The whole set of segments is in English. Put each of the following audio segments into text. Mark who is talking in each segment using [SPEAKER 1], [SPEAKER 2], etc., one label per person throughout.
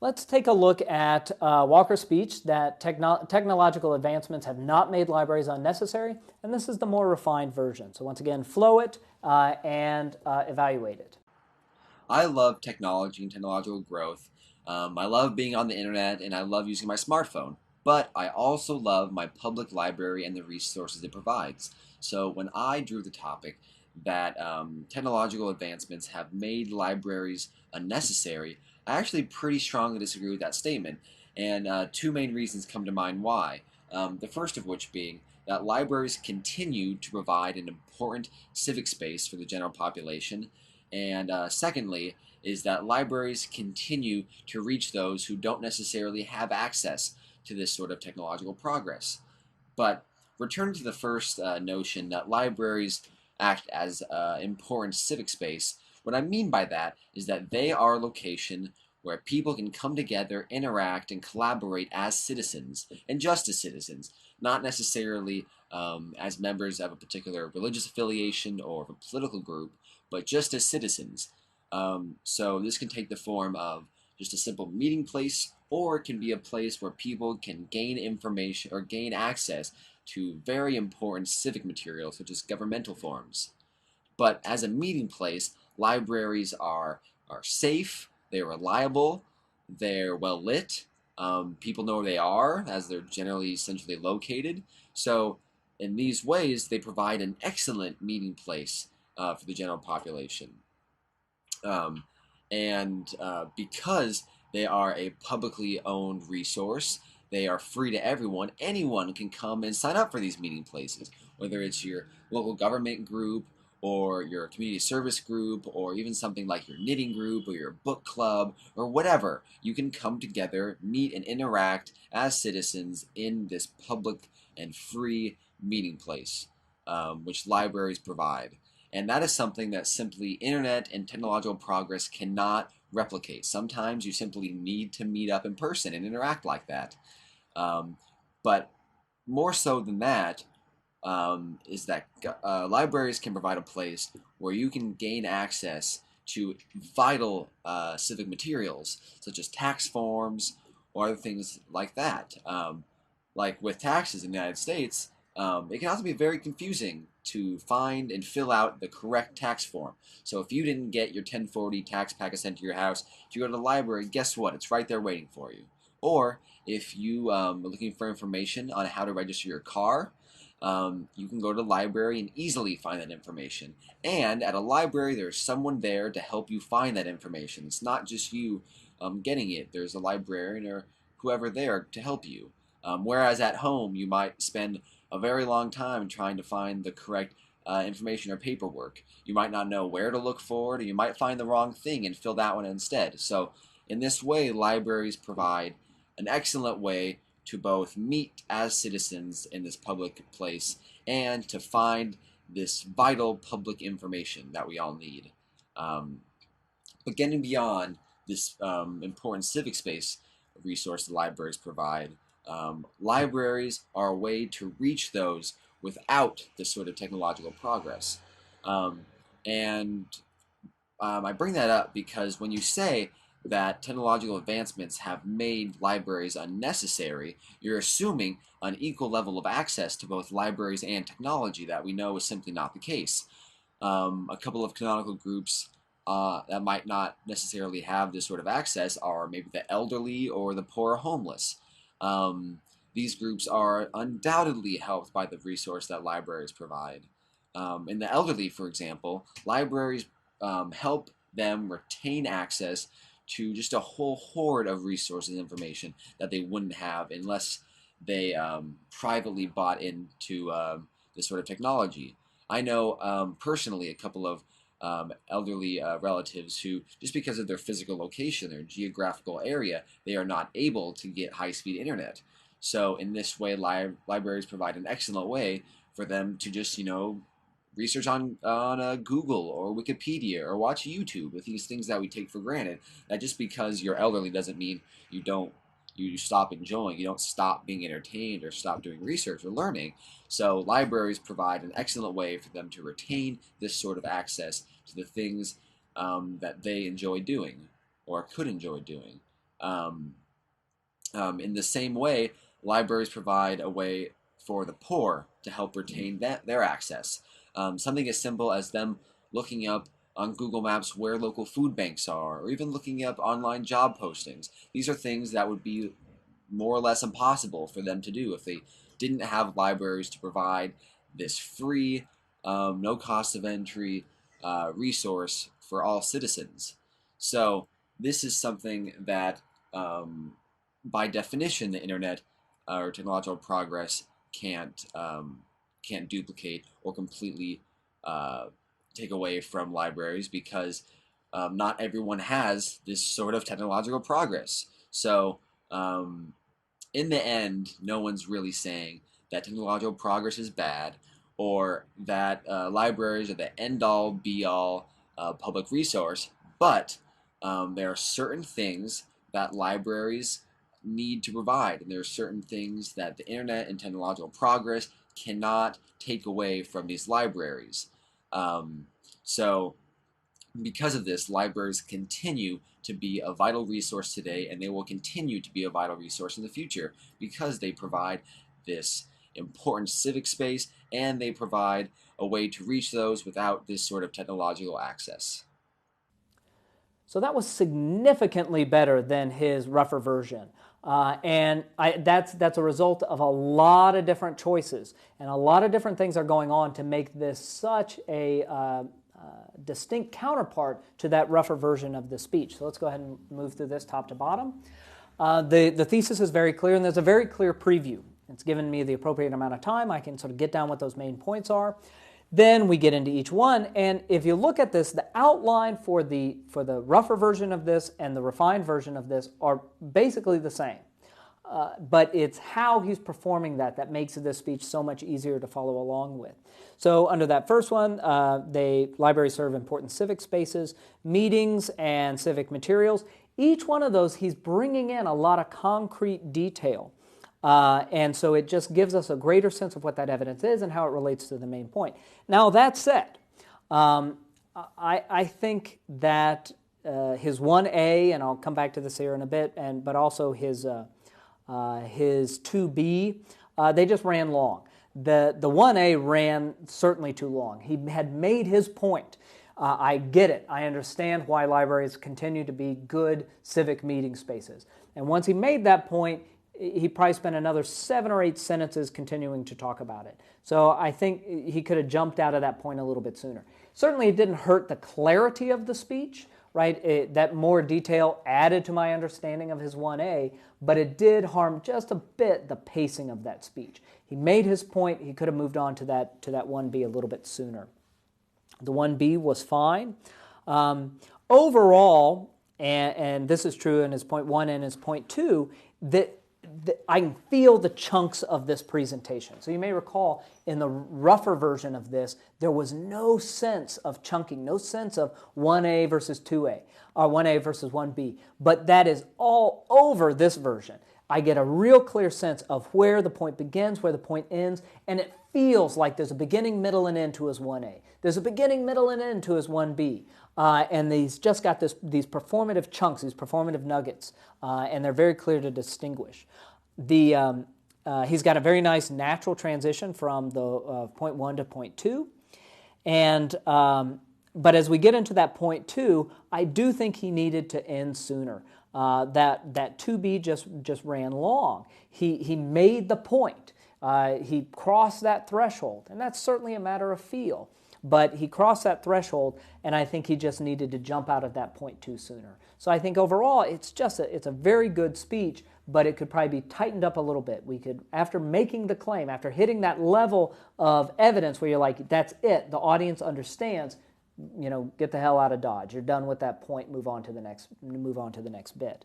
[SPEAKER 1] Let's take a look at Walker's speech that technological advancements have not made libraries unnecessary, and this is the more refined version. So once again, flow it and evaluate it.
[SPEAKER 2] I love technology and technological growth. I love being on the internet and I love using my smartphone. But I also love my public library and the resources it provides. So when I drew the topic that technological advancements have made libraries unnecessary, I actually pretty strongly disagree with that statement. And two main reasons come to mind why. The first of which being that libraries continue to provide an important civic space for the general population, and secondly, is that libraries continue to reach those who don't necessarily have access to this sort of technological progress. But returning to the first notion that libraries act as important civic space, what I mean by that is that they are a location where people can come together, interact, and collaborate as citizens, and just as citizens, not necessarily as members of a particular religious affiliation or of a political group, but just as citizens. So this can take the form of just a simple meeting place, or it can be a place where people can gain information or gain access to very important civic materials such as governmental forms. But as a meeting place, libraries are safe, they're reliable, they're well lit. People know where they are as they're generally centrally located. So in these ways, they provide an excellent meeting place for the general population. Um, and because they are a publicly owned resource, they are free to everyone. Anyone can come and sign up for these meeting places, whether it's your local government group or your community service group or even something like your knitting group or your book club or whatever. You can come together, meet, and interact as citizens in this public and free meeting place, which libraries provide. And that is something that simply internet and technological progress cannot replicate. Sometimes you simply need to meet up in person and interact like that. Um, but more so than that, is that libraries can provide a place where you can gain access to vital civic materials, such as tax forms or other things like that. Like with taxes in the United States, it can also be very confusing to find and fill out the correct tax form. So if you didn't get your 1040 tax packet sent to your house, if you go to the library, guess what? It's right there waiting for you. Or if you are looking for information on how to register your car, you can go to the library and easily find that information. And at a library, there's someone there to help you find that information. It's not just you getting it. There's a librarian or whoever there to help you. Whereas at home, you might spend a very long time trying to find the correct information or paperwork. You might not know where to look for it, or you might find the wrong thing and fill that one instead. So, in this way, libraries provide an excellent way to both meet as citizens in this public place and to find this vital public information that we all need. Um, but getting beyond this important civic space resource the libraries provide, libraries are a way to reach those without this sort of technological progress. Um, and I bring that up because when you say that technological advancements have made libraries unnecessary, you're assuming an equal level of access to both libraries and technology that we know is simply not the case. A couple of canonical groups that might not necessarily have this sort of access are maybe the elderly or the poor or homeless. These groups are undoubtedly helped by the resource that libraries provide. In the elderly, for example, libraries help them retain access to just a whole horde of resources and information that they wouldn't have unless they privately bought into this sort of technology. I know personally a couple of elderly relatives who, just because of their physical location, their geographical area, they are not able to get high speed internet. So, in this way, libraries provide an excellent way for them to just, research on Google or Wikipedia or watch YouTube with these things that we take for granted. That just because you're elderly doesn't mean you don't you stop enjoying. You don't stop being entertained or stop doing research or learning. So libraries provide an excellent way for them to retain this sort of access to the things that they enjoy doing or could enjoy doing. Um, in the same way, libraries provide a way for the poor to help retain their access. Something as simple as them looking up on Google Maps where local food banks are, or even looking up online job postings. These are things that would be more or less impossible for them to do if they didn't have libraries to provide this free, no cost of entry resource for all citizens. So this is something that, by definition, the internet or technological progress can't duplicate or completely uh, take away from libraries because not everyone has this sort of technological progress. So in the end, no one's really saying that technological progress is bad or that libraries are the end all be all public resource, but there are certain things that libraries need to provide, and there are certain things that the internet and technological progress cannot take away from these libraries. Um, so, because of this, libraries continue to be a vital resource today, and they will continue to be a vital resource in the future because they provide this important civic space and they provide a way to reach those without this sort of technological access.
[SPEAKER 1] So that was significantly better than his rougher version. That's a result of a lot of different choices, and a lot of different things are going on to make this such a distinct counterpart to that rougher version of the speech. So let's go ahead and move through this top to bottom. The thesis is very clear, and there's a very clear preview. It's given me the appropriate amount of time. I can sort of get down what those main points are. Then we get into each one, and if you look at this, the outline for the rougher version of this and the refined version of this are basically the same. But it's how he's performing that makes this speech so much easier to follow along with. So under that first one, libraries serve important civic spaces, meetings, and civic materials. Each one of those, he's bringing in a lot of concrete detail. And so it just gives us a greater sense of what that evidence is and how it relates to the main point. Now, that said, I think that his 1A, and I'll come back to this here in a bit, but also his 2B, they just ran long. The 1A ran certainly too long. He had made his point. I get it. I understand why libraries continue to be good civic meeting spaces. And once he made that point, he probably spent another 7 or 8 sentences continuing to talk about it. So I think he could have jumped out of that point a little bit sooner. Certainly it didn't hurt the clarity of the speech, right? That more detail added to my understanding of his 1A, but it did harm just a bit the pacing of that speech. He made his point. He could have moved on to that 1B a little bit sooner. The 1B was fine. Overall, and this is true in his point 1 and his point 2, that I can feel the chunks of this presentation. So you may recall in the rougher version of this, there was no sense of chunking, no sense of 1A versus 2A, or 1A versus 1B. But that is all over this version. I get a real clear sense of where the point begins, where the point ends, and it feels like there's a beginning, middle, and end to his 1A. There's a beginning, middle, and end to his 1B. And he's just got these performative chunks, these performative nuggets, and they're very clear to distinguish. He's got a very nice natural transition from the point 1 to point 2. And, but as we get into that point 2, I do think he needed to end sooner. That 2B just ran long. He made the point. He crossed that threshold, and that's certainly a matter of feel. But he crossed that threshold, and I think he just needed to jump out of that point 2 sooner. So I think overall, it's a very good speech, but it could probably be tightened up a little bit. We could, after making the claim, after hitting that level of evidence where you're like, that's it, the audience understands, get the hell out of Dodge. You're done with that point. Move on to the next bit.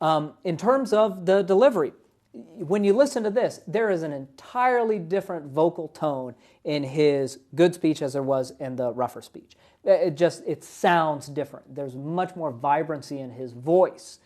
[SPEAKER 1] In terms of the delivery, when you listen to this, there is an entirely different vocal tone in his good speech as there was in the rougher speech. It sounds different. There's much more vibrancy in his voice.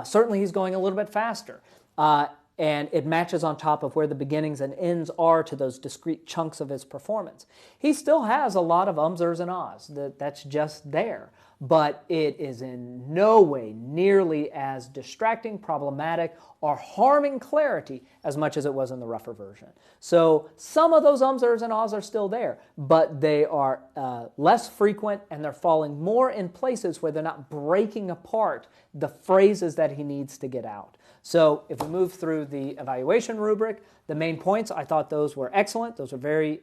[SPEAKER 1] Certainly he's going a little bit faster. And it matches on top of where the beginnings and ends are to those discrete chunks of his performance. He still has a lot of ums, ers, and ahs. That's just there. but it is in no way nearly as distracting, problematic, or harming clarity as much as it was in the rougher version. So some of those ums, ers, and ahs are still there, but they are less frequent, and they're falling more in places where they're not breaking apart the phrases that he needs to get out. So if we move through the evaluation rubric, the main points, I thought those were excellent. Those are very,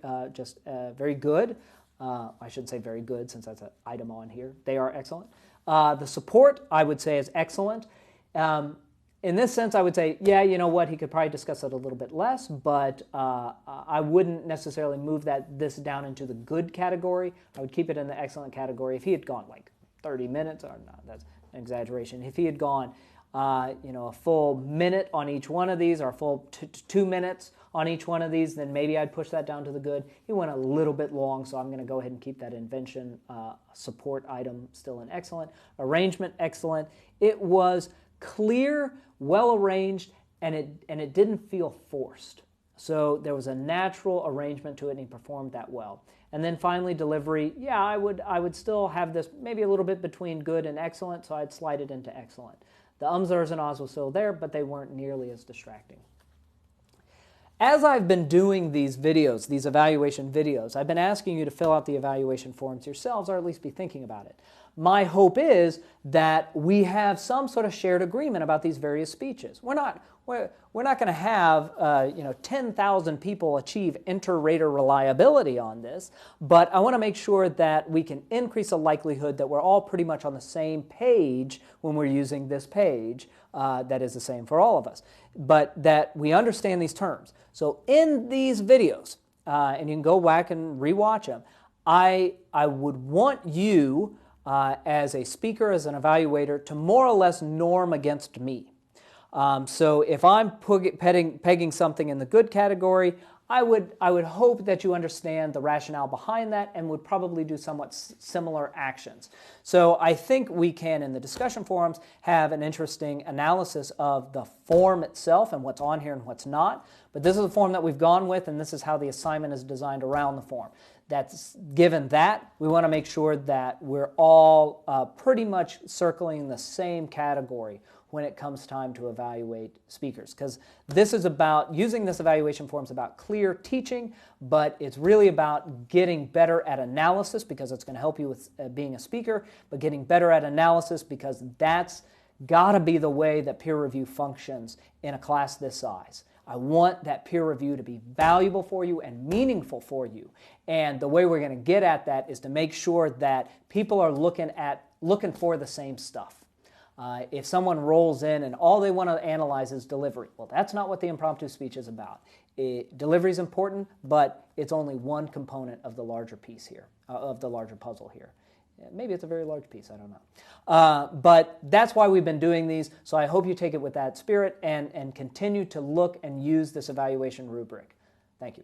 [SPEAKER 1] very good. I shouldn't say very good since that's an item on here. They are excellent. The support, I would say, is excellent. In this sense, I would say, yeah, you know what, he could probably discuss it a little bit less, but I wouldn't necessarily move this down into the good category. I would keep it in the excellent category. If he had gone like 30 minutes, or no, that's an exaggeration. If he had gone a full minute on each one of these, or a full 2 minutes on each one of these, then maybe I'd push that down to the good. He went a little bit long, so I'm going to go ahead and keep that invention support item still in excellent. Arrangement, excellent. It was clear, well arranged, and it didn't feel forced. So there was a natural arrangement to it, and he performed that well. And then finally, delivery. Yeah, I would still have this maybe a little bit between good and excellent, so I'd slide it into excellent. The ums, ers, and ahs were still there, but they weren't nearly as distracting. As I've been doing these videos, these evaluation videos, I've been asking you to fill out the evaluation forms yourselves, or at least be thinking about it. My hope is that we have some sort of shared agreement about these various speeches. We're not going to have 10,000 people achieve inter-rater reliability on this, but I want to make sure that we can increase the likelihood that we're all pretty much on the same page when we're using this page that is the same for all of us, but that we understand these terms. So in these videos, and you can go back and rewatch them, I would want you as a speaker, as an evaluator, to more or less norm against me. So if I'm pegging something in the good category, I would hope that you understand the rationale behind that and would probably do somewhat similar actions. So I think we can, in the discussion forums, have an interesting analysis of the form itself and what's on here and what's not. But this is the form that we've gone with, and this is how the assignment is designed around the form. Given that, we want to make sure that we're all pretty much circling the same category when it comes time to evaluate speakers. Because this is about, using this evaluation form is about clear teaching, but it's really about getting better at analysis, because it's going to help you with being a speaker, but getting better at analysis because that's got to be the way that peer review functions in a class this size. I want that peer review to be valuable for you and meaningful for you. And the way we're going to get at that is to make sure that people are looking for the same stuff. If someone rolls in and all they want to analyze is delivery, well, that's not what the impromptu speech is about. Delivery is important, but it's only one component of the larger piece here, of the larger puzzle here. Maybe it's a very large piece, I don't know. But that's why we've been doing these, so I hope you take it with that spirit and continue to look and use this evaluation rubric. Thank you.